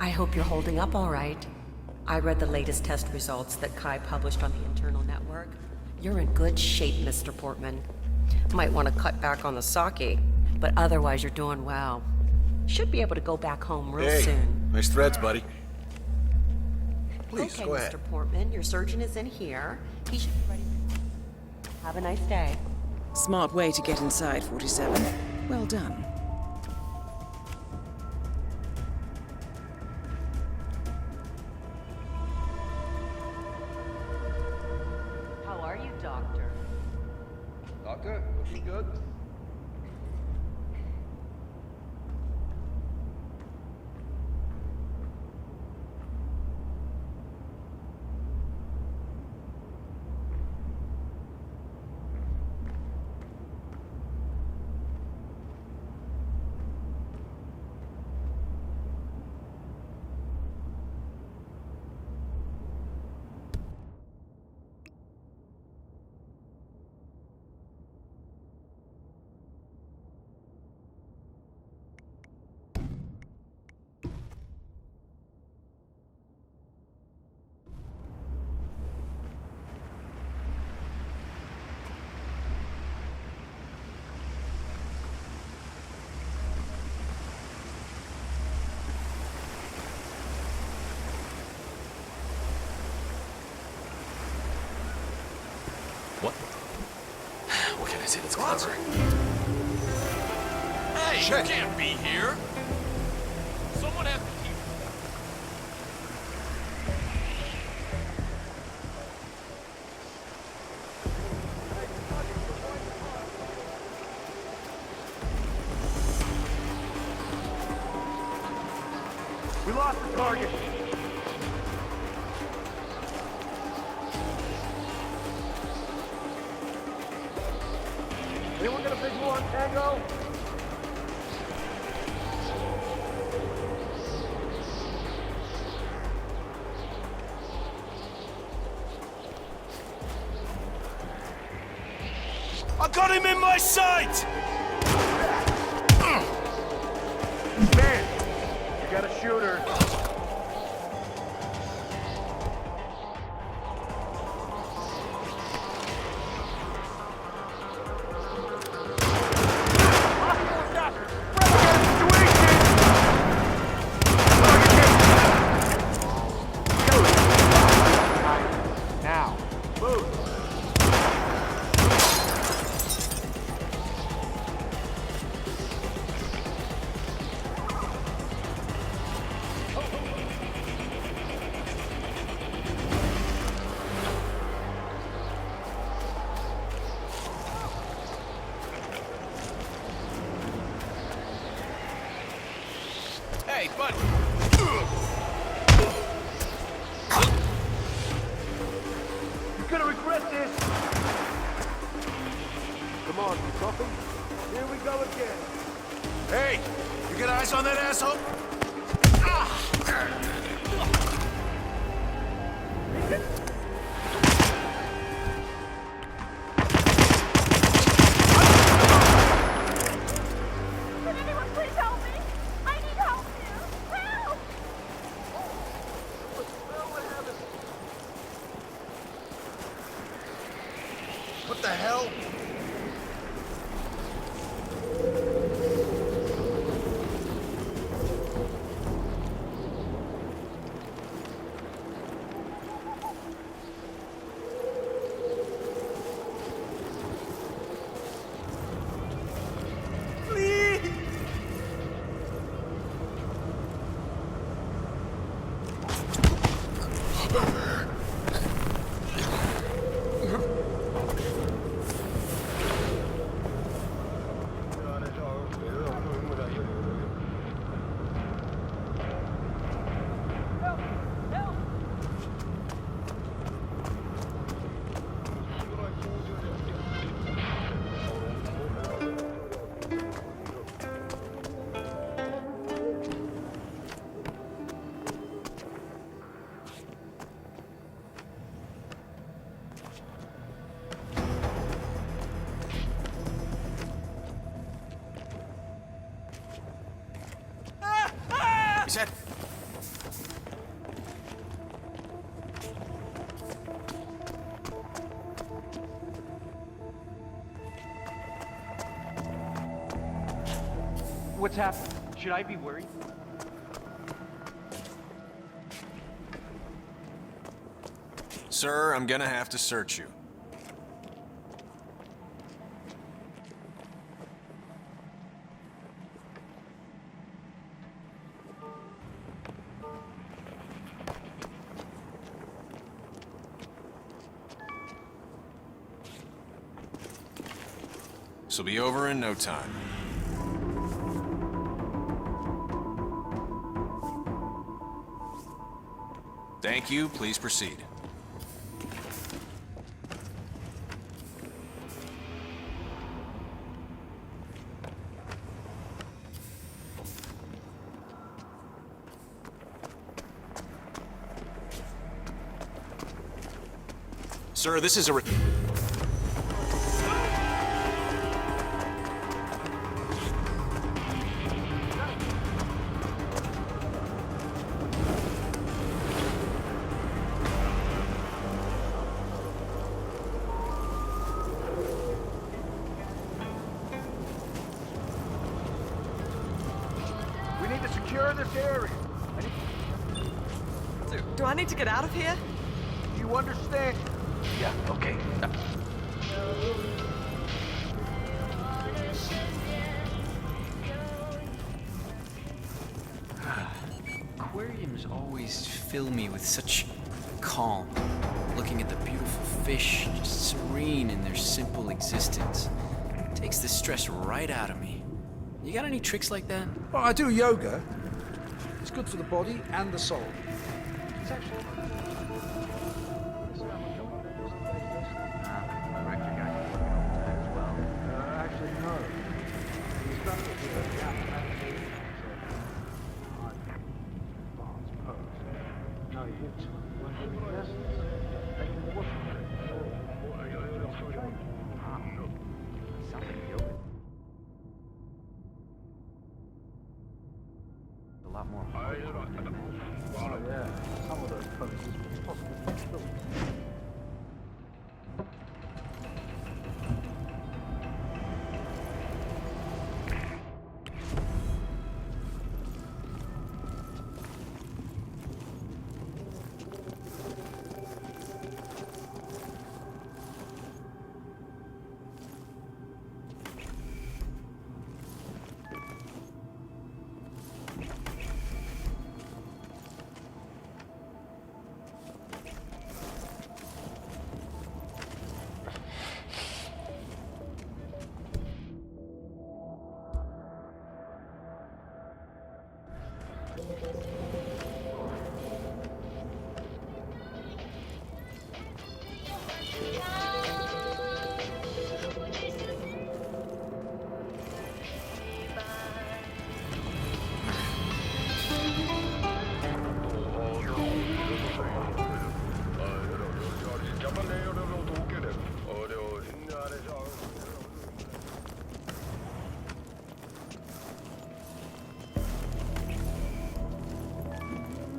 I hope you're holding up all right. I read the latest test results that Kai published on the internal network. You're in good shape, Mr. Portman. Might want to cut back on the sake, but otherwise you're doing well. Should be able to go back home real soon. Nice threads, buddy. Please, okay, go ahead. Mr. Portman, your surgeon is in here. He should be ready. Have a nice day. Smart way to get inside, 47. Well done. How are you, Doctor? Doctor, looking good. What can I say that's clever? Hey, Shit. you can't be here! Someone has to keep... We lost the target. Anyone got a big blue on Tango? I got him in my sight! Man, you got a shooter. Now, move. Hey, buddy! You're gonna regret this. Come on, you copy? Here we go again. Hey, you got eyes on that asshole? Can anyone please help me? I need help here. Help! What the hell? what's happened? Should I be worried? Sir, I'm gonna have to search you. This'll be over in no time. Thank you. Please proceed. Sir, this is a... We need to secure this area. Do I need to get out of here? Do you understand? Yeah, okay. Aquariums always fill me with such calm. Looking at the beautiful fish, just serene in their simple existence. Takes the stress right out of me. You got any tricks like that? Well, I do yoga. It's good for the body and the soul. Actually, no. He's done it with a No, he didn't. A lot more. Yeah, some of those poses were possible.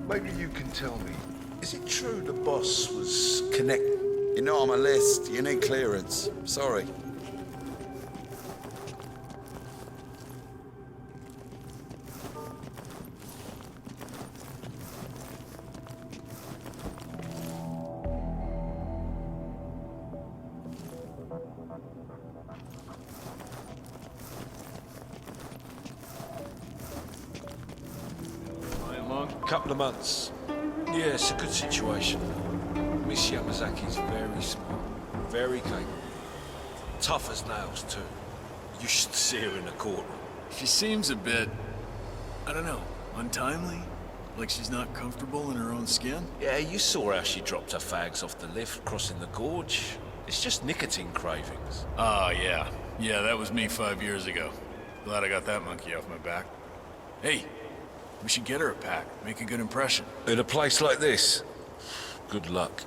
Maybe you can tell me, is it true the boss was connected? You're not on my list. You need clearance. Sorry. Couple of months. Yeah, it's a good situation. Miss Yamazaki's very smart, very capable. Tough as nails, too. You should see her in the courtroom. She seems a bit, I don't know, untimely? Like she's not comfortable in her own skin? Yeah, you saw how she dropped her fags off the lift crossing the gorge. It's just nicotine cravings. Oh, yeah. Yeah, that was me 5 years ago. Glad I got that monkey off my back. Hey, we should get her a pack. Make a good impression. In a place like this? Good luck.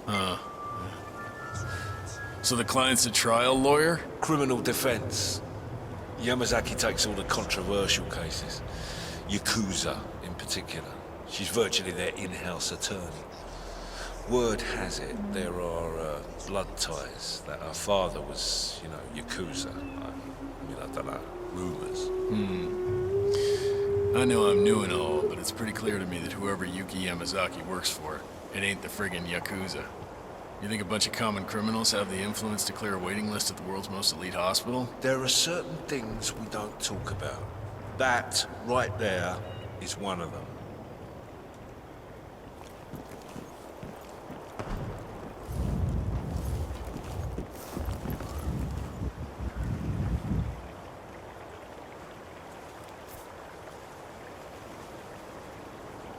So the client's a trial lawyer? Criminal defense. Yamazaki takes all the controversial cases. Yakuza, in particular. She's virtually their in-house attorney. Word has it there are blood ties, that her father was, Yakuza. I mean, I don't know, rumors. I know I'm new and all, but it's pretty clear to me that whoever Yuki Yamazaki works for, it ain't the friggin' Yakuza. You think a bunch of common criminals have the influence to clear a waiting list at the world's most elite hospital? There are certain things we don't talk about. That, right there, is one of them.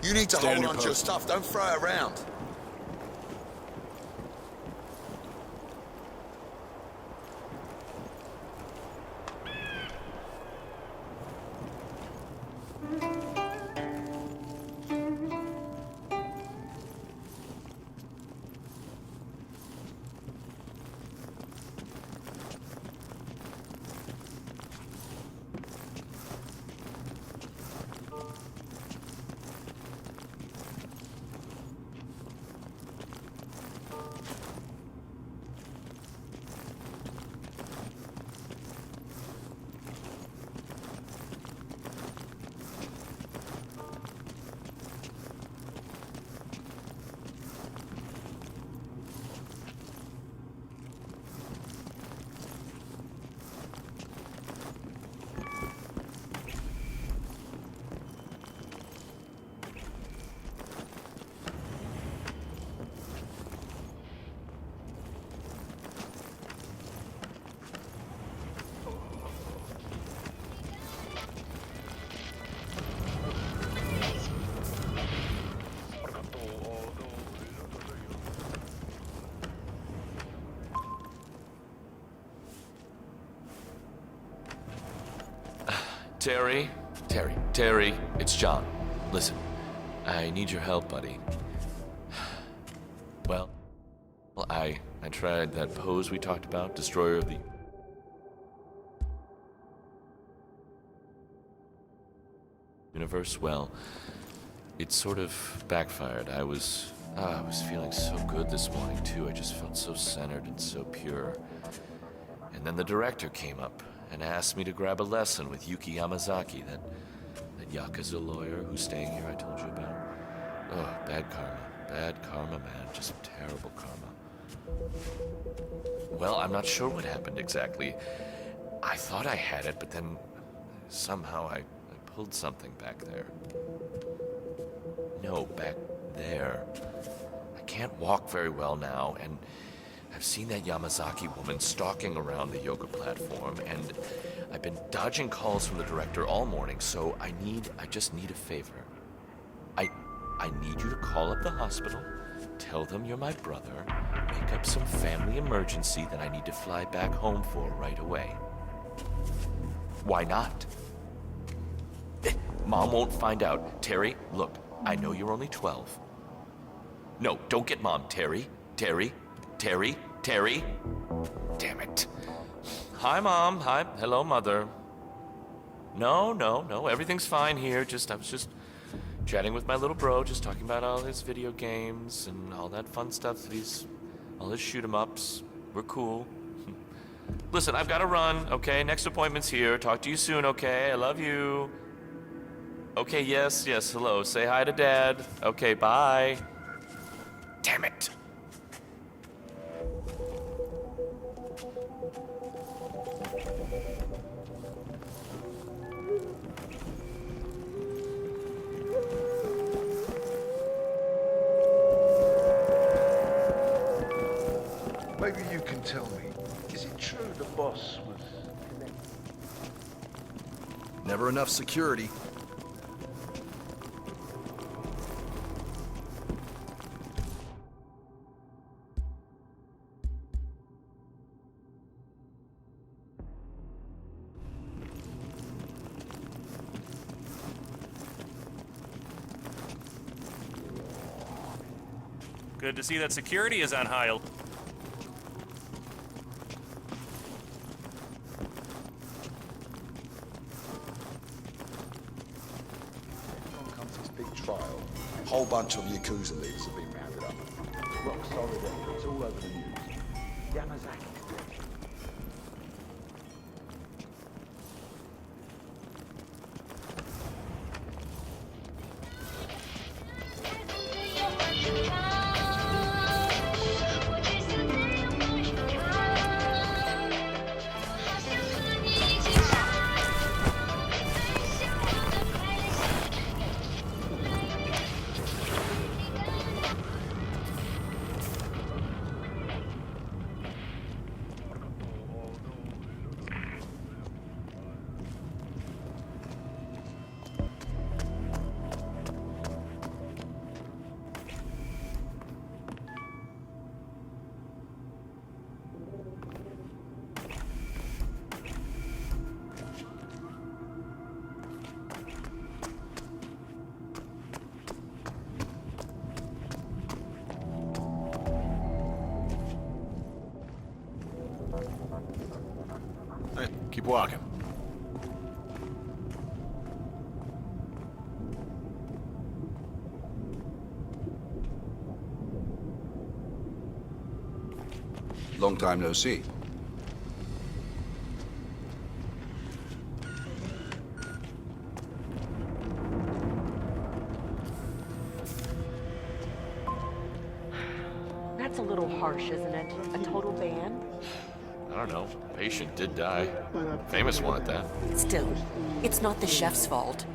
You need to Stay on hold your on to your post. stuff. Don't throw it around. Terry, it's John. Listen, I need your help, buddy. Well, I tried that pose we talked about, Destroyer of the Universe. Well, it sort of backfired. I was feeling so good this morning, too. I just felt so centered and so pure. And then the director came up and asked me to grab a lesson with Yuki Yamazaki, that Yakuza lawyer who's staying here I told you about. Oh, bad karma. Bad karma, man. Just terrible karma. Well, I'm not sure what happened exactly. I thought I had it, but then somehow I pulled something back there. No, back there. I can't walk very well now, and I've seen that Yamazaki woman stalking around the yoga platform, and I've been dodging calls from the director all morning, so I just need a favor. I need you to call up the hospital, tell them you're my brother, make up some family emergency that I need to fly back home for right away. Why not? Mom won't find out. Terry, look, I know you're only 12. No, don't get Mom, Terry. Terry. Damn it. Hi, Mom. Hi. Hello, Mother. No. Everything's fine here. I was just chatting with my little bro, just talking about all his video games and all that fun stuff all his shoot-em-ups. We're cool. Listen, I've got to run, okay? Next appointment's here. Talk to you soon, okay? I love you. Okay, yes, hello. Say hi to Dad. Okay, bye. Damn it. Maybe you can tell me, is it true the boss was connected? Never enough security. Good to see that security is on high alert. Comes this big trial. A whole bunch of Yakuza leaders have been rounded up. Rock solid evidence all over the news. Yamazaki. Keep walking. Long time no see. That's a little harsh, isn't it? A total ban? I don't know. Patient did die. Famous one at that. Still, it's not the chef's fault.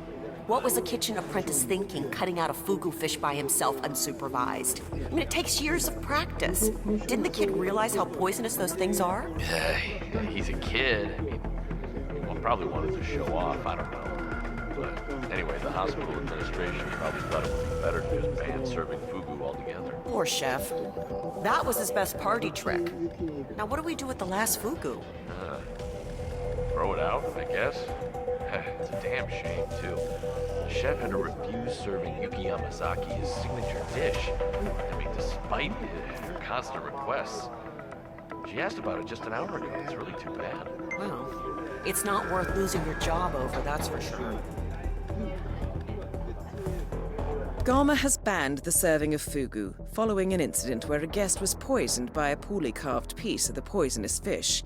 What was a kitchen apprentice thinking, cutting out a fugu fish by himself unsupervised? I mean, it takes years of practice. Didn't the kid realize how poisonous those things are? Hey, he's a kid. I mean, well, probably wanted to show off. I don't know. But anyway, the hospital administration probably thought it would be better to just ban serving fugu altogether. Poor chef. That was his best party trick. Now, what do we do with the last fugu? Throw it out, I guess. It's a damn shame, too. The chef had to refuse serving Yuki Yamazaki his signature dish. I mean, despite her constant requests. She asked about it just an hour ago. It's really too bad. Well, it's not worth losing your job over, that's for sure. Gama has banned the serving of fugu, following an incident where a guest was poisoned by a poorly carved piece of the poisonous fish.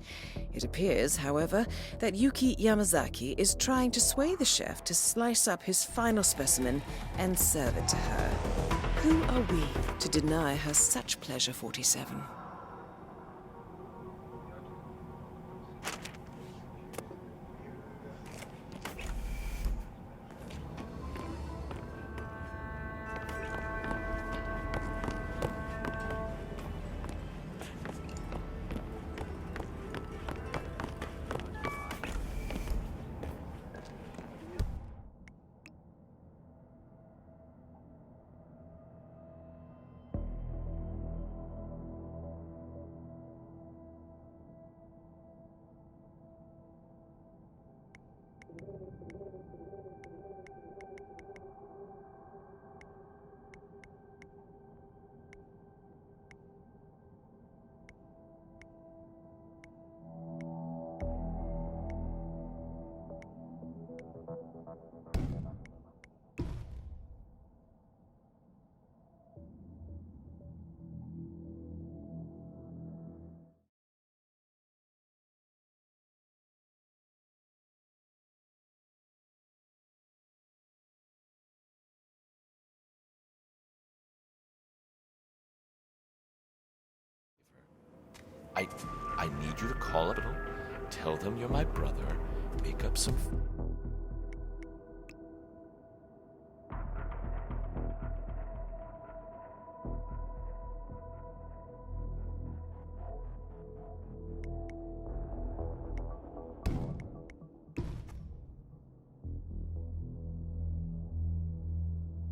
It appears, however, that Yuki Yamazaki is trying to sway the chef to slice up his final specimen and serve it to her. Who are we to deny her such pleasure, 47? I need you to call up, tell them you're my brother, make up some...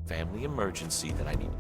family emergency that I need...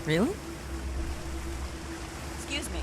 Really? Excuse me.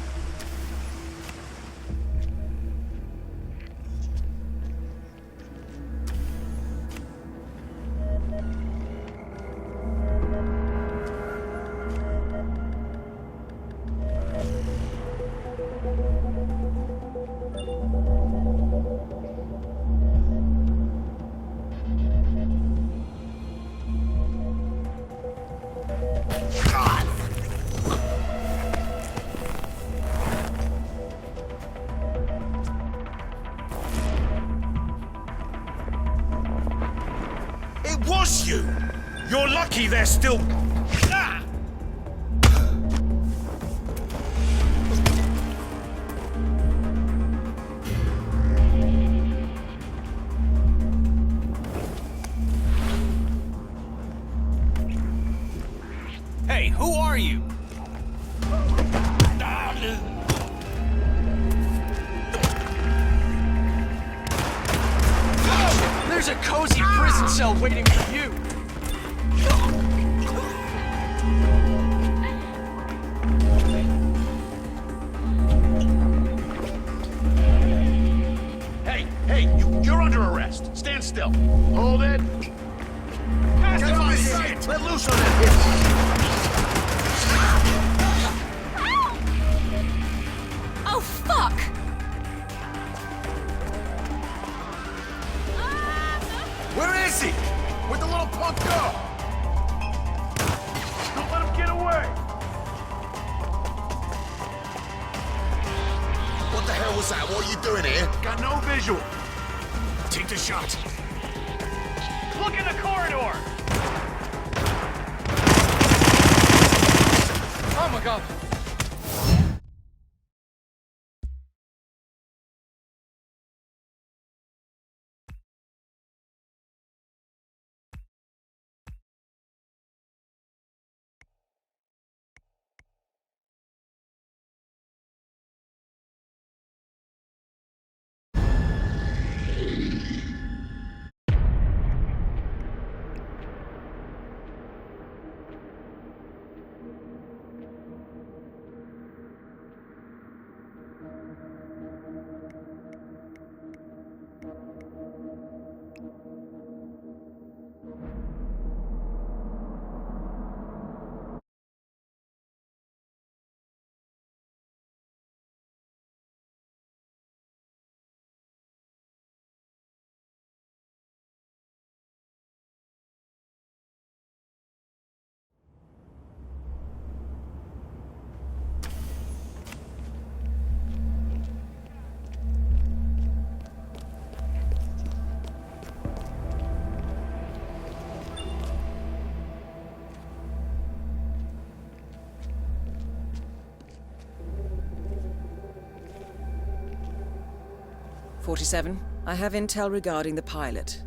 It was you! You're lucky they're still... Ah! Hey, who are you? There's a cozy prison cell waiting for you. Hey, you're under arrest. Stand still. Hold it. Get on his sight. Let loose on that Oh, fuck! Where is he? Where'd the little punk go? Don't let him get away! What the hell was that? What are you doing here? Got no visual. Take the shot. Look in the corridor! Oh my god. "47. I have intel regarding the pilot.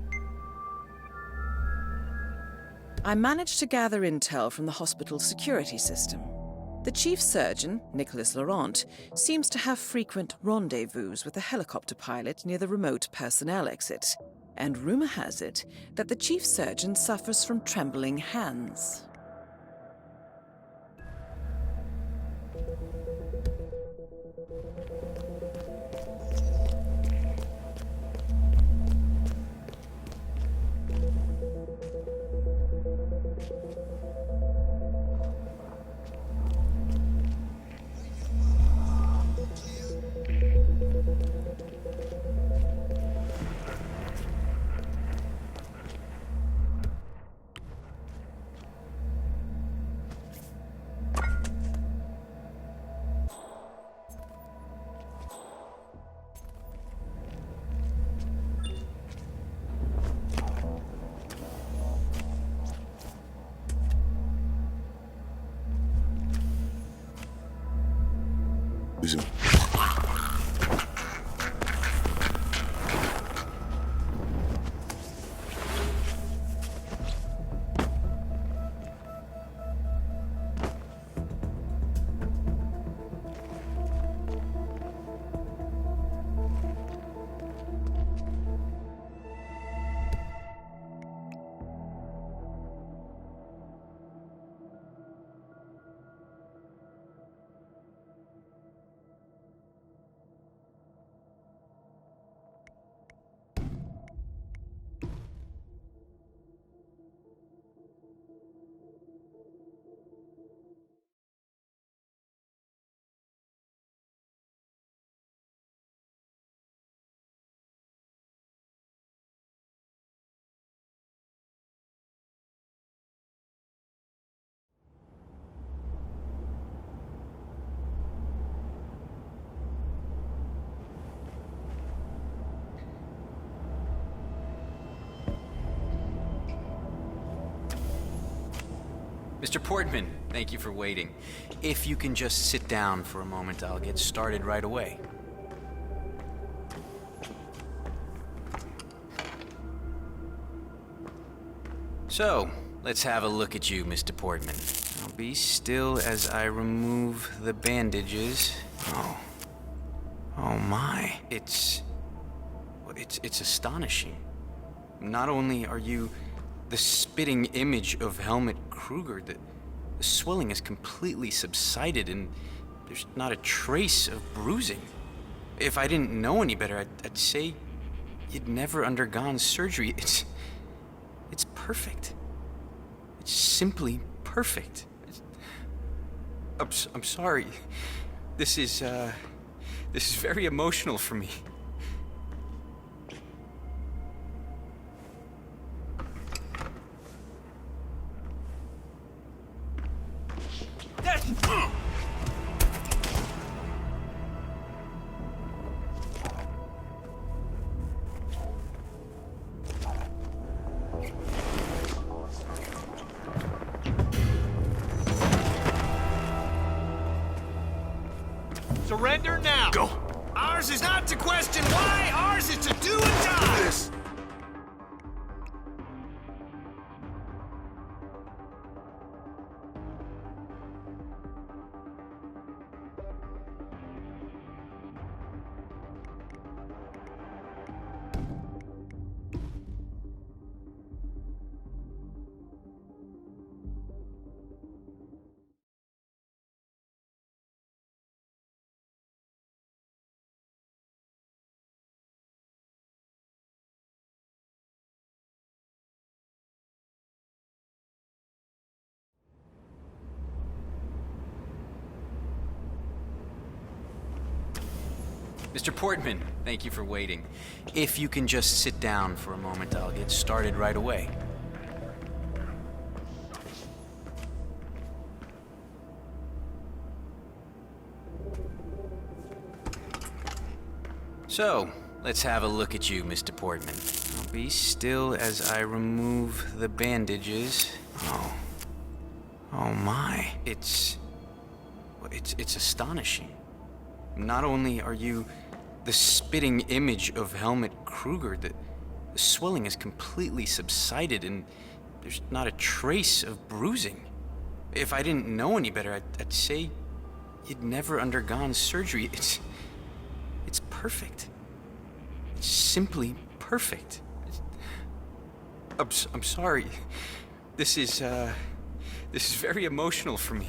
I managed to gather intel from the hospital's security system. The chief surgeon, Nicholas Laurent, seems to have frequent rendezvous with the helicopter pilot near the remote personnel exit, and rumor has it that the chief surgeon suffers from trembling hands. Lose him. Mr. Portman, thank you for waiting. If you can just sit down for a moment, I'll get started right away. So, let's have a look at you, Mr. Portman. Now be still as I remove the bandages. Oh. Oh my. It's astonishing. Not only are you the spitting image of Helmut Kruger, the swelling has completely subsided and there's not a trace of bruising. If I didn't know any better, I'd say you'd never undergone surgery. It's perfect. It's simply perfect. I'm sorry. This is very emotional for me. Surrender now! Go! Ours is not to question why, ours is to do and die! This. Mr. Portman, thank you for waiting. If you can just sit down for a moment, I'll get started right away. So, let's have a look at you, Mr. Portman. Now be still as I remove the bandages. Oh. Oh my. It's astonishing. Not only are you the spitting image of Helmut Kruger, the swelling has completely subsided and there's not a trace of bruising. If I didn't know any better, I'd say you'd never undergone surgery. It's perfect. It's simply perfect. I'm sorry. This is very emotional for me.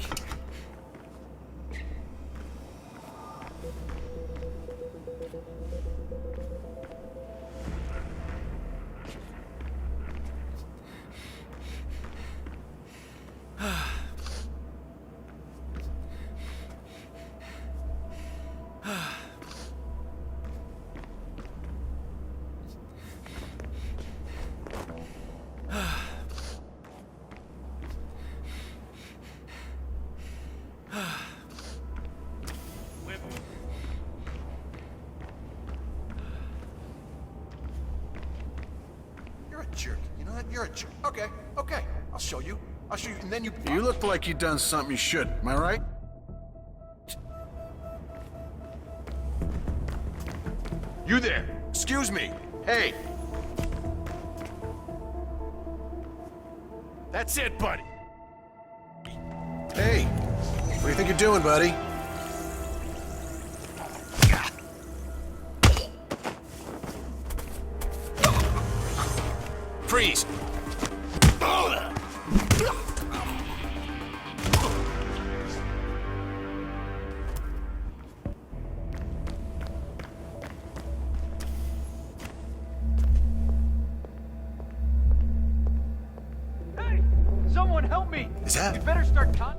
You're a jerk. You know that? You're a jerk. Okay, okay. I'll show you, and then you... You look like you done something you shouldn't, am I right? You there! Excuse me! Hey! That's it, buddy! Hey! What do you think you're doing, buddy? Freeze! Hey! Someone help me! Is that... We better start con-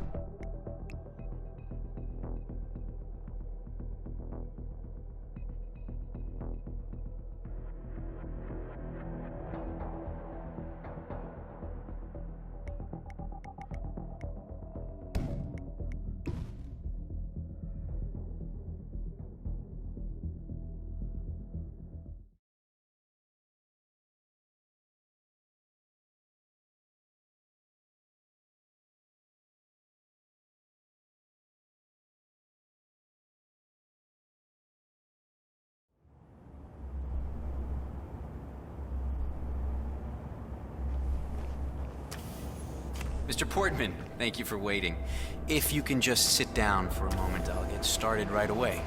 Mr. Portman, thank you for waiting. If you can just sit down for a moment, I'll get started right away.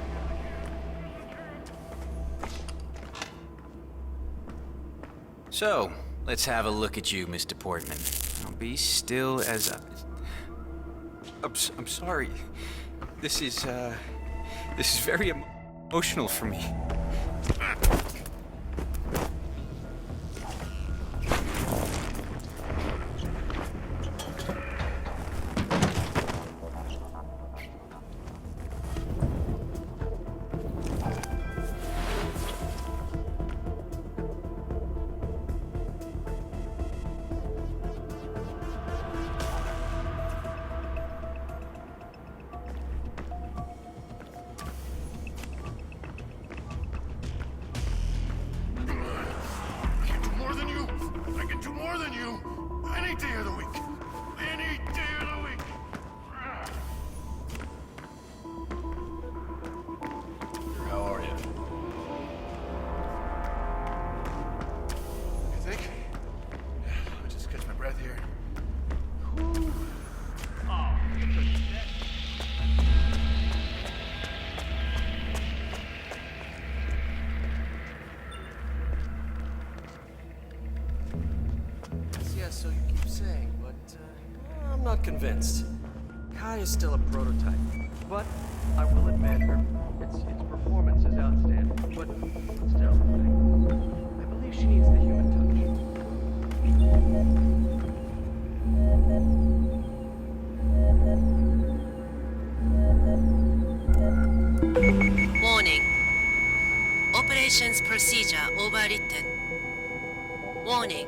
So, let's have a look at you, Mr. Portman. Now be still as I'm sorry. This is very emotional for me. So you keep saying, but I'm not convinced. Kai is still a prototype. But I will admit, its performance is outstanding. But still, I believe she needs the human touch. Warning. Operations procedure overwritten. Warning.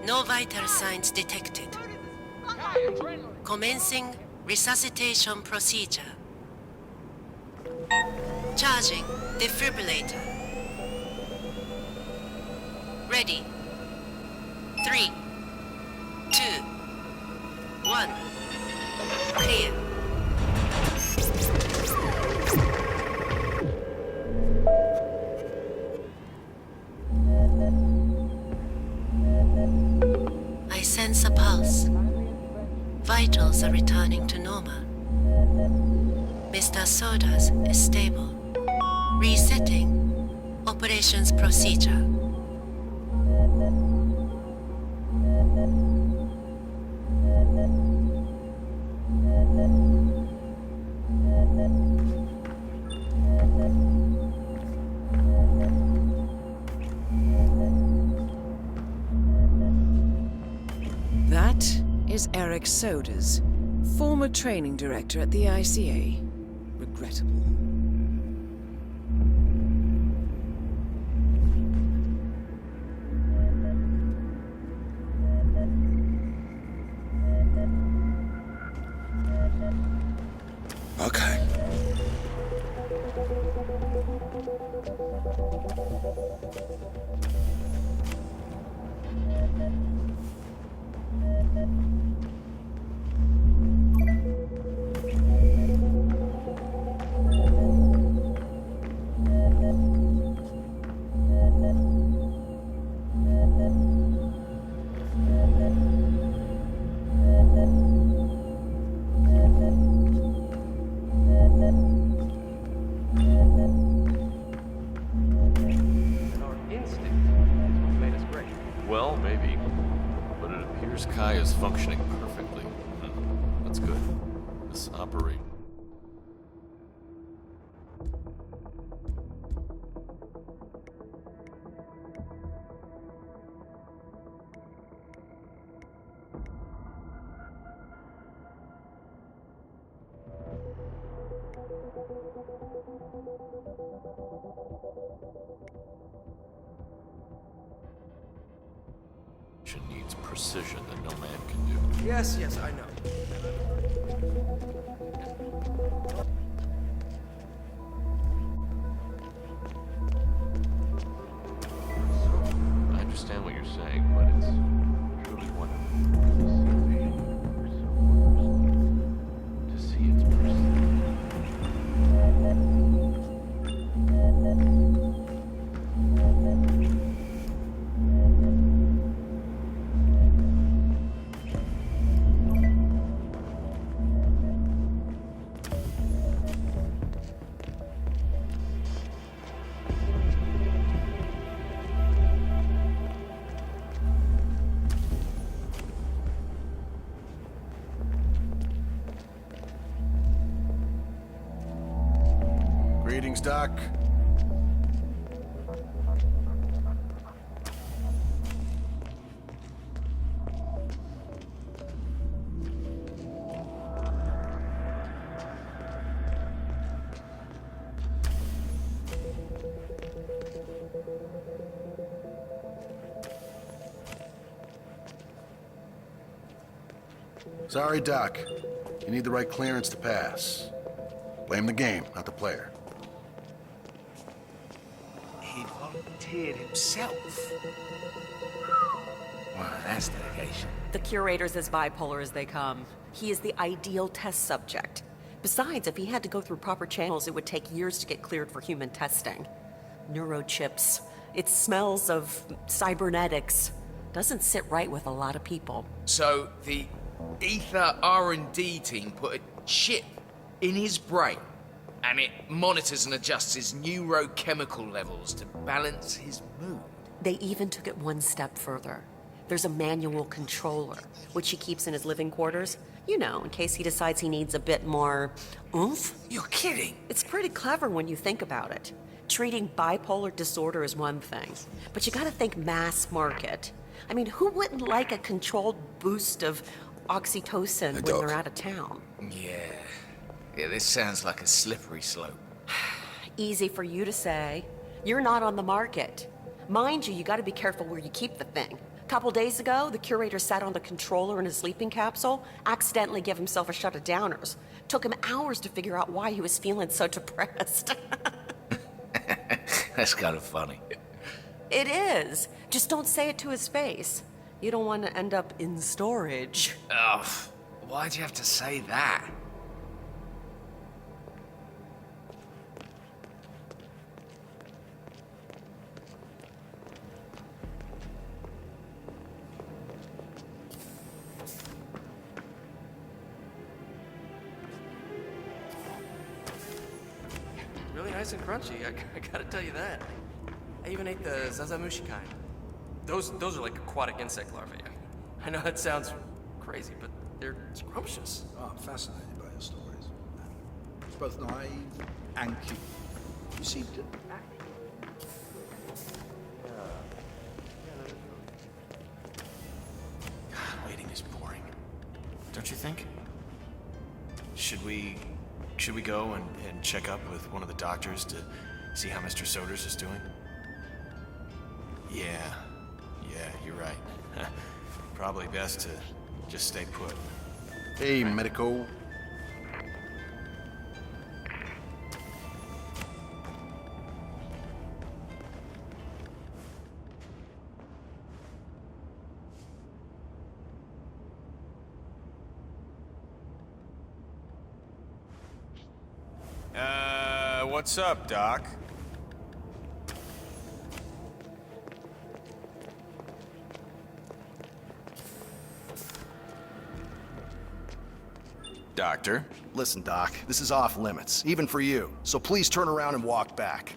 No vital signs detected. Commencing resuscitation procedure. Charging defibrillator. Ready. 3, 2, 1. Clear. I sense a pulse. Vitals are returning to normal. Mr. Soda's is stable. Resetting operations procedure. That is Eric Sodas, former training director at the ICA. Regrettable. Okay. Well, maybe. But it appears Kai is functioning perfectly. That's good. Let's operate. Needs precision that no man can do. Yes, I know. I understand what you're saying, but it's truly wonderful to see its precision. Greetings, Doc. Sorry, Doc. You need the right clearance to pass. Blame the game, not the player. He volunteered himself. Wow, that's dedication. The curator's as bipolar as they come. He is the ideal test subject. Besides, if he had to go through proper channels, it would take years to get cleared for human testing. Neurochips. It smells of cybernetics. Doesn't sit right with a lot of people. So the Ether R&D team put a chip in his brain, and it monitors and adjusts his neurochemical levels to balance his mood. They even took it one step further. There's a manual controller, which he keeps in his living quarters. You know, in case he decides he needs a bit more oomph. You're kidding. It's pretty clever when you think about it. Treating bipolar disorder is one thing, but you gotta think mass market. I mean, who wouldn't like a controlled boost of oxytocin when they're out of town? Yeah, this sounds like a slippery slope. Easy for you to say. You're not on the market. Mind you, you gotta be careful where you keep the thing. A couple days ago, the curator sat on the controller in his sleeping capsule, accidentally gave himself a shot of downers. Took him hours to figure out why he was feeling so depressed. That's kind of funny. It is. Just don't say it to his face. You don't want to end up in storage. Oh, why'd you have to say that? Really nice and crunchy, I gotta tell you that. I even ate the zazamushi kind. Those are like aquatic insect larvae. I know that sounds crazy, but they're scrumptious. Oh, I'm fascinated by your stories. It's both naive and cute. You seem to... God, waiting is boring. Don't you think? Should we go and check up with one of the doctors to see how Mr. Soders is doing? Yeah, you're right. Probably best to just stay put. Hey, medico. What's up, Doc? Doctor? Listen, Doc, this is off limits, even for you. So please turn around and walk back.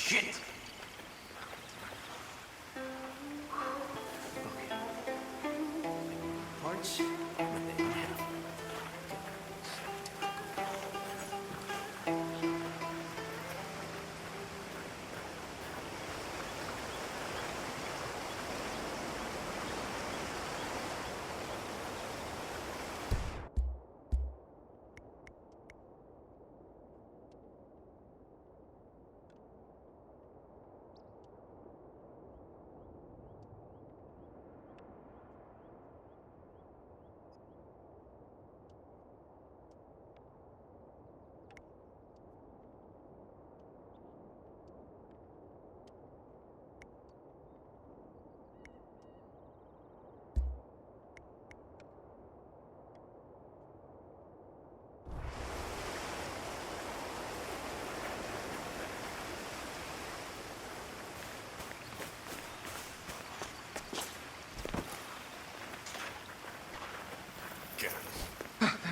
Shit! Parts, but they don't have.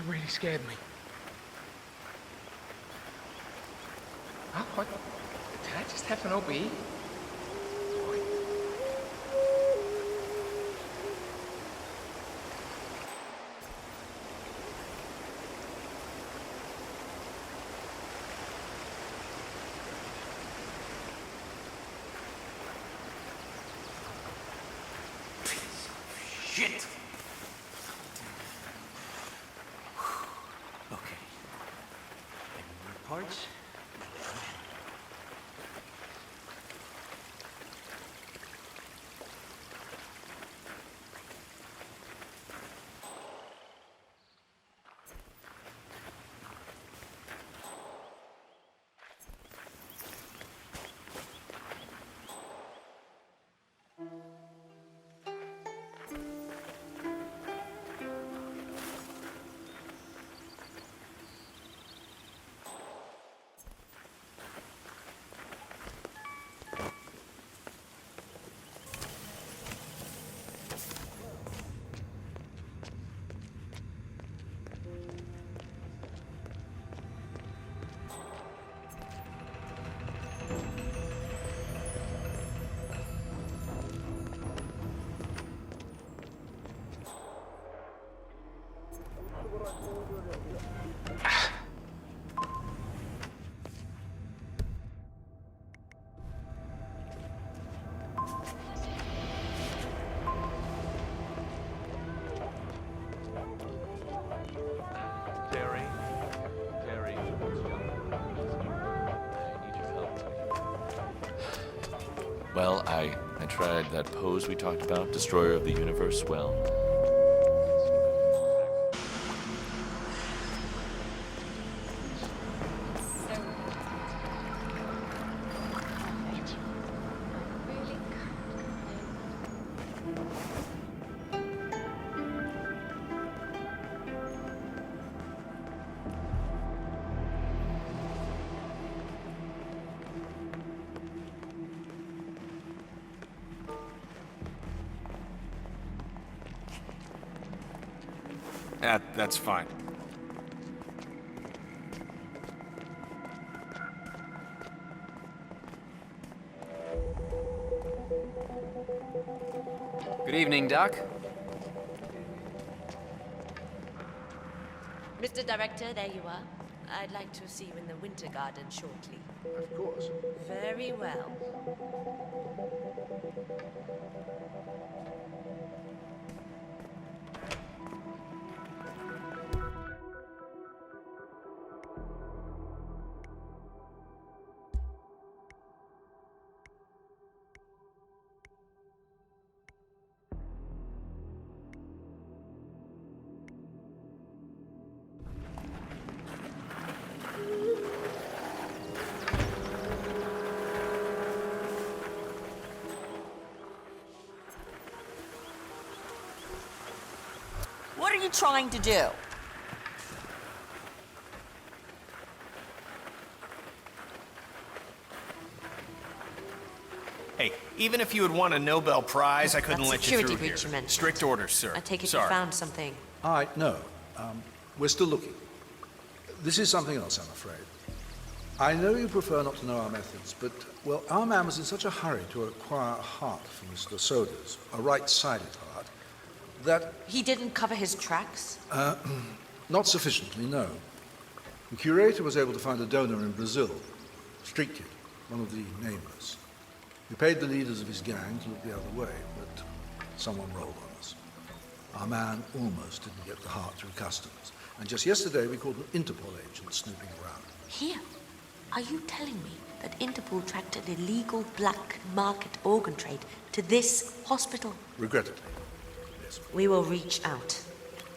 really scared me. Oh, what? Did I just have an OB? Shit! Okay. Parts? Terry. Well, I tried that pose we talked about, Destroyer of the Universe. Well, That's fine. Good evening, Doc. Mr. Director, there you are. I'd like to see you in the Winter Garden shortly. Of course. Very well. What are you trying to do? Hey, even if you had won a Nobel Prize, I couldn't That's let you security through breach here. you mentioned. Strict orders, sir. I take it Sorry. you found something. No. We're still looking. This is something else, I'm afraid. I know you prefer not to know our methods, but, well, our man was in such a hurry to acquire a heart from Mr. Sodas, a right-sided heart, that... He didn't cover his tracks? Not sufficiently, no. The curator was able to find a donor in Brazil, street kid, one of the nameless. He paid the leaders of his gang to look the other way, but someone rolled on us. Our man almost didn't get the heart through customs, and just yesterday we caught an Interpol agent snooping around. Here? Are you telling me that Interpol tracked an illegal black market organ trade to this hospital? Regrettably, yes. We will reach out,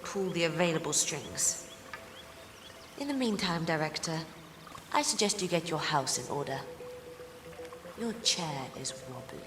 pull the available strings. In the meantime, Director, I suggest you get your house in order. Your chair is wobbly.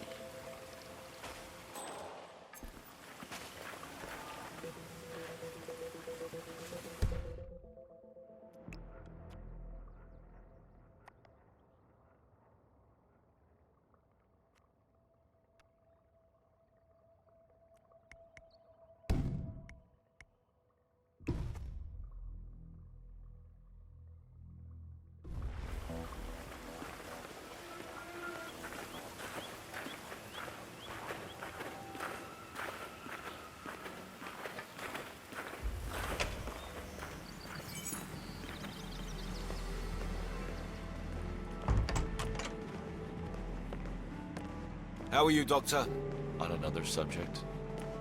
How are you, Doctor? On another subject,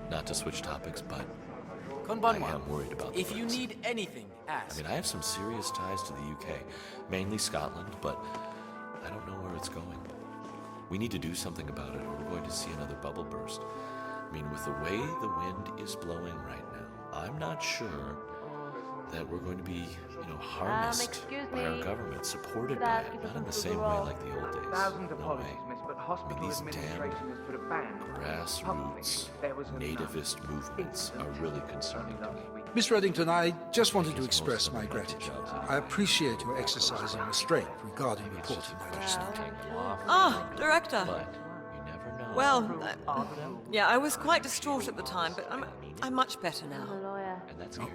not to switch topics, but I Konbanwa. am worried about the If you Brits. need anything, ask. I mean, I have some serious ties to the UK, mainly Scotland, but I don't know where it's going. We need to do something about it, or we're going to see another bubble burst. I mean, with the way the wind is blowing right now, I'm not sure that we're going to be, harnessed excuse by our me. government, supported Could by I ask it, you for not in some the food same or way roll? like the old days. Thousands No apologies, way. miss, but I hospital mean, these administration damn has put a ban. grassroots, nativist movements are really concerning to me. Miss Reddington, I just wanted to express my gratitude. I appreciate your exercising restraint regarding reporting my recent. Ah, Director. But you never know. Well, yeah, I was quite distraught at the time, but I'm much better now.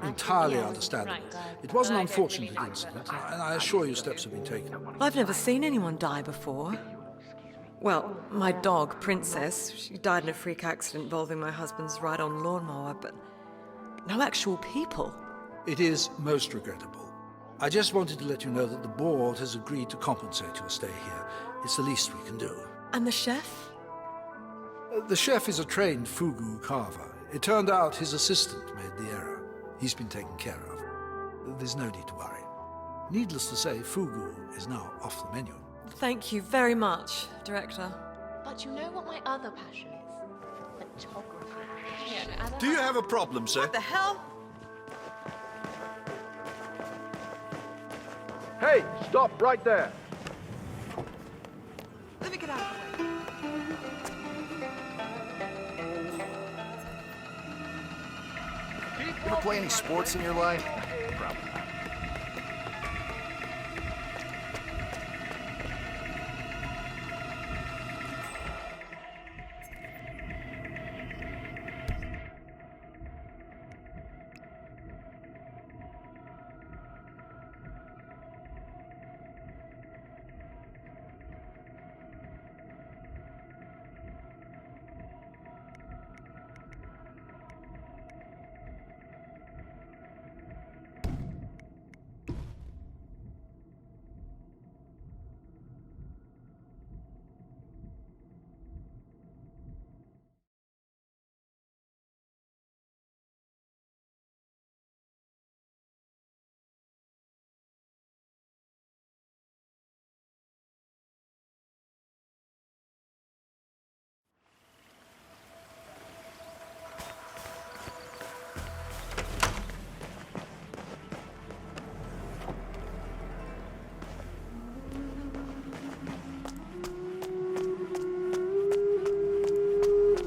Entirely understandable. It was an unfortunate incident, and I assure you steps have been taken. I've never seen anyone die before. Well, my dog, Princess, she died in a freak accident involving my husband's ride-on lawnmower, but no actual people. It is most regrettable. I just wanted to let you know that the board has agreed to compensate your stay here. It's the least we can do. And the chef? The chef is a trained fugu carver. It turned out his assistant made the error. He's been taken care of. There's no need to worry. Needless to say, fugu is now off the menu. Thank you very much, Director. But you know what my other passion is? Photography. Do you have a problem, sir? What the hell? Hey, stop right there. Let me get out of the way. You ever play any sports in your life? Probably not.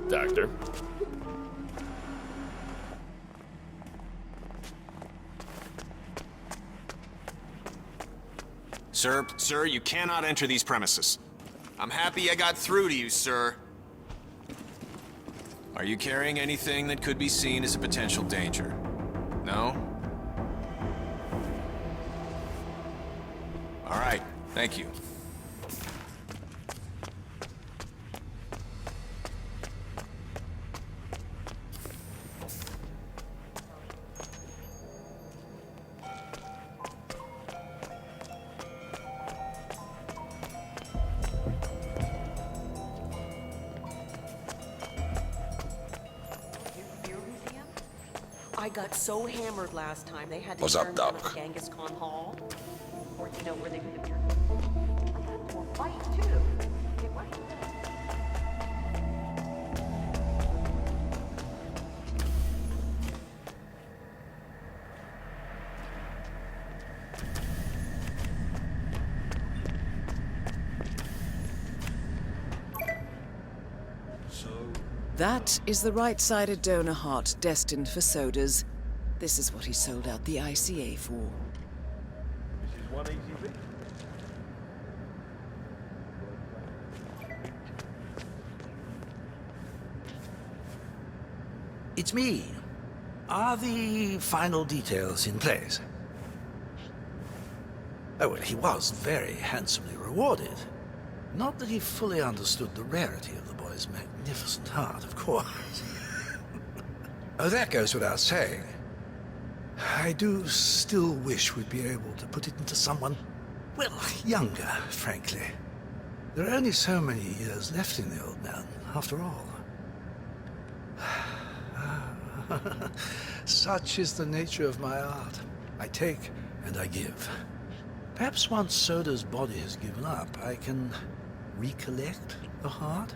Doctor? Sir, you cannot enter these premises. I'm happy I got through to you, sir. Are you carrying anything that could be seen as a potential danger? No? All right, thank you. I got so hammered last time they had to What's up, turn down Doc? at Genghis Khan Hall. Or where they could have I got to a fight too. Hey, what? That is the right-sided donor heart destined for sodas. This is what he sold out the ICA for. This is one easy bit. It's me. Are the final details in place? Oh, well, he was very handsomely rewarded. Not that he fully understood the rarity of the boy's magnificent heart, of course. Oh, that goes without saying. I do still wish we'd be able to put it into someone, well, younger, frankly. There are only so many years left in the old man, after all. Such is the nature of my art. I take and I give. Perhaps once Soda's body has given up, I can recollect the heart.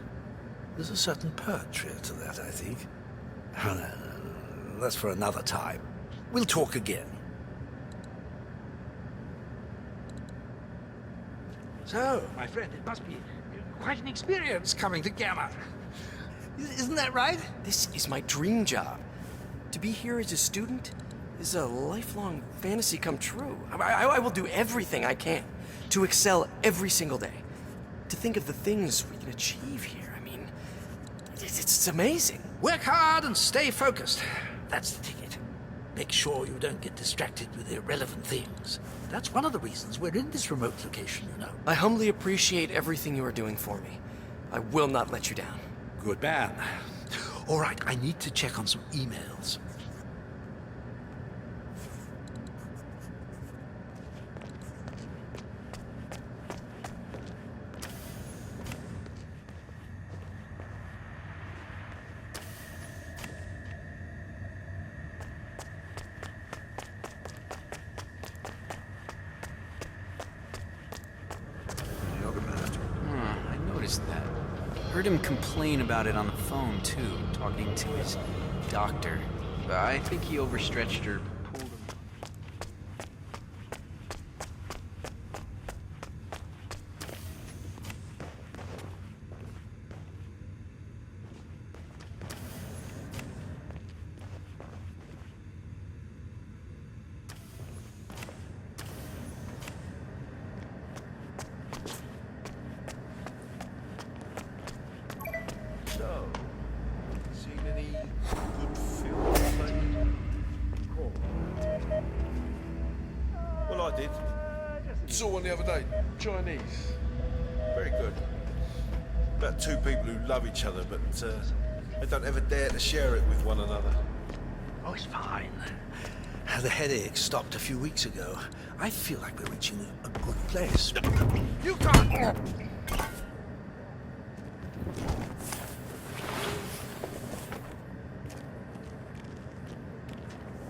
There's a certain poetry to that, I think. That's for another time. We'll talk again. So, my friend, it must be quite an experience coming to Gamma. Isn't that right? This is my dream job. To be here as a student is a lifelong fantasy come true. I will do everything I can to excel every single day. To think of the things we can achieve here, I mean, it's amazing. Work hard and stay focused. That's the ticket. Make sure you don't get distracted with irrelevant things. That's one of the reasons we're in this remote location, you know. I humbly appreciate everything you are doing for me. I will not let you down. Good man. All right, I need to check on some emails. I noticed that. Heard him complain about it on the phone, too, talking to his doctor. I think he overstretched or pulled him. So, seen any good films lately? Well, I did. Saw one the other day. Chinese. Very good. About two people who love each other, but they don't ever dare to share it with one another. Oh, it's fine. The headache stopped a few weeks ago. I feel like we're reaching a good place. You can't!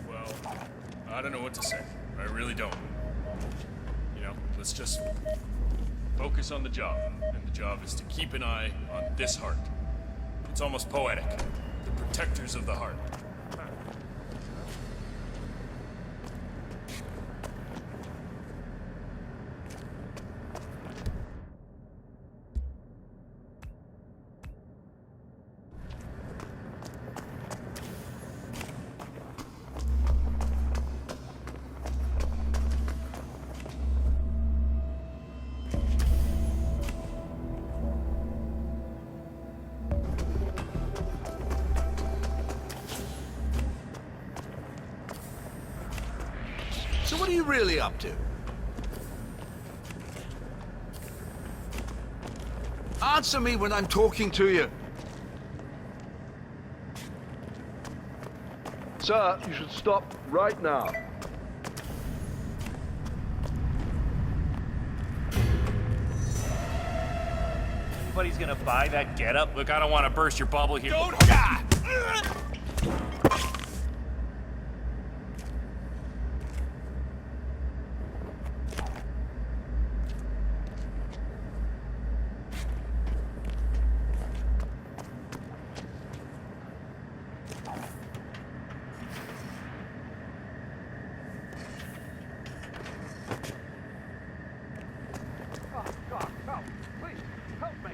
Well, I don't know what to say. I really don't. You know, let's just focus on the job. And the job is to keep an eye on this heart. It's almost poetic. The protectors of the heart. So what are you really up to? Answer me when I'm talking to you. Sir, you should stop right now. Anybody's gonna buy that getup? Look, I don't want to burst your bubble here. Don't die! God, help! Please, help me!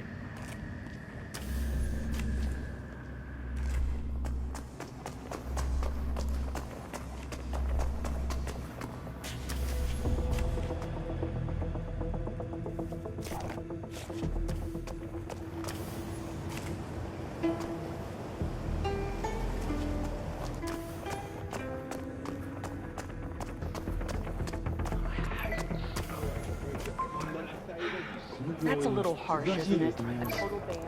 That's a little harsh, isn't it? A total ban?